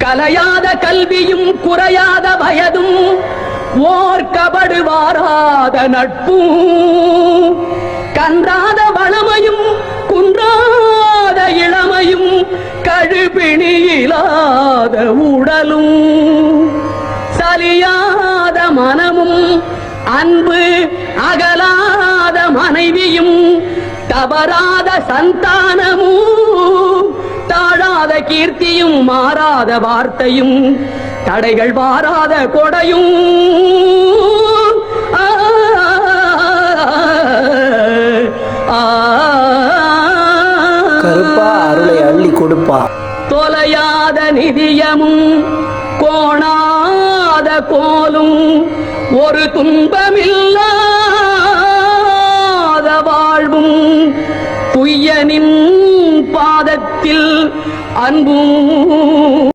கலையாத கல்வியும் குறையாத வயதும் ஓர் கபடு வாராத நட்பும் கன்றாத வளமையும் குன்றாத இளமையும் கழுபிணியிலாத உடலும் சலியாத மனமும் அன்பு அகலாத மனைவியும் தவறாத சந்தானமும் தாழாத கீர்த்தியும் மாறாத வார்த்தையும் தடைகள் வாராத கொடையும் கருப்பா அருளை அள்ளி கொடுப்பா. தொலையாத நிதியமும் கோணாத கோலும் ஒரு துன்பமில்லாத வாழ்வும் துய்யனின் பாதத்தில் அன்பும்